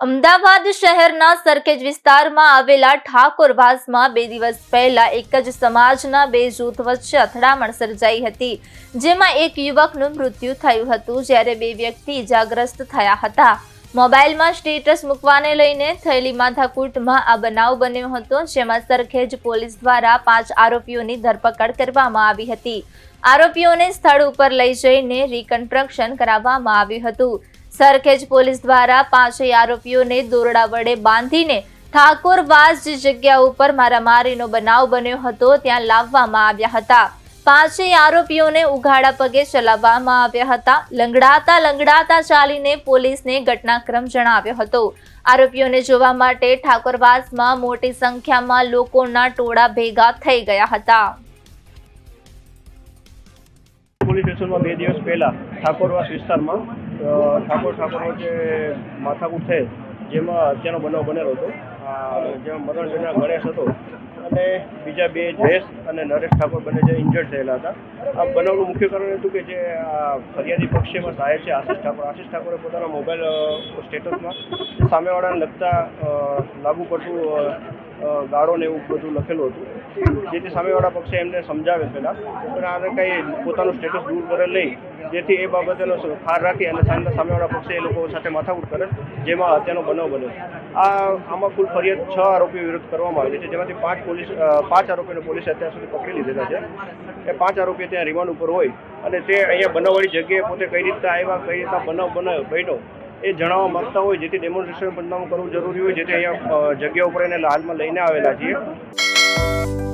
અમદાવાદ શહેરના સરખેજ વિસ્તારમાં આવેલા ઠાકોરવાસમાં 2 દિવસ પહેલા એક જ સમાજના 2 જૂથ વચ્ચે અથડામણ સર્જાઈ હતી, જેમાં એક યુવકનું મૃત્યુ થયું હતું જ્યારે 2 વ્યક્તિ ઇજાગ્રસ્ત થયા હતા। મોબાઈલમાં સ્ટેટસ મૂકવાને લઈને થયેલી માથાકૂટમાં આ બનાવ બન્યો હતો, જેમાં સરખેજ પોલીસ દ્વારા 5 આરોપીઓની ધરપકડ કરવામાં આવી હતી। આરોપીઓને સ્થળ ઉપર લઈ જઈને રિકન્સ્ટ્રક્શન કરાવવામાં આવ્યું હતું। સરખેજ પોલીસ દ્વારા 5 આરોપીઓને દોરડા વડે બાંધીને ઠાકોરવાસ જે જગ્યા ઉપર મારામારીનો બનાવ બન્યો હતો ત્યાં લાવવામાં આવ્યા હતા। 5 આરોપીઓને ઉઘાડા પગે ચલાવવામાં આવ્યા હતા। લંગડાતા ચાલીને પોલીસને ઘટનાક્રમ જણાવ્યો હતો। આરોપીઓને જોવા માટે ઠાકોરવાસમાં મોટી સંખ્યામાં લોકોના ટોળા ભેગા થઈ ગયા હતા। પોલીસ સ્ટેશનમાં 2 દિવસ પહેલા ઠાકોરવાસ વિસ્તારમાં ઠાકોર વચ્ચે માથાકૂટ થઈ, જેમાં હત્યાનો બનાવ બનેલો હતો। જેમાં મરણ જનાર ગણેશ હતો અને બીજા 2 જયેશ અને નરેશ ઠાકોર બંને જે ઇન્જર્ડ થયેલા હતા। આ બનાવનું મુખ્ય કારણ હતું કે જે ફરિયાદી પક્ષમાં સાહેબ છે આશિષ ઠાકોરે પોતાના મોબાઈલ સ્ટેટસમાં સામેવાળાને લગતા લાગુ પડતું ગાળો ને એવું બધું લખેલું હતું, જેથી સામેવાળા પક્ષે એમને સમજાવે પહેલાં, પણ આને કંઈ પોતાનું સ્ટેટસ દૂર કરેલ નહીં, જેથી એ બાબતેનો ખાર રાખી અને સામેવાળા પક્ષે એ લોકો સાથે માથાકૂટ કરે, જેમાં હત્યાનો બનાવ બન્યો। આમાં કુલ ફરિયાદ 6 આરોપીઓ વિરુદ્ધ કરવામાં આવી છે, જેમાંથી 5 આરોપીને પોલીસે અત્યાર સુધી પકડી લીધેલા છે। એ 5 આરોપીઓ ત્યાં રિમાન્ડ ઉપર હોય અને તે અહીંયા બનાવવાળી જગ્યાએ પોતે કઈ રીતના આવ્યા, કઈ રીતના બનાવ બન્યો એ જણાવવા માંગતા હોય, જેથી ડેમોન્સ્ટ્રેશન પંચનામું કરવું જરૂરી હોય, જેથી અહીંયા જગ્યા ઉપર એને હાલમાં લઈને આવેલા છીએ।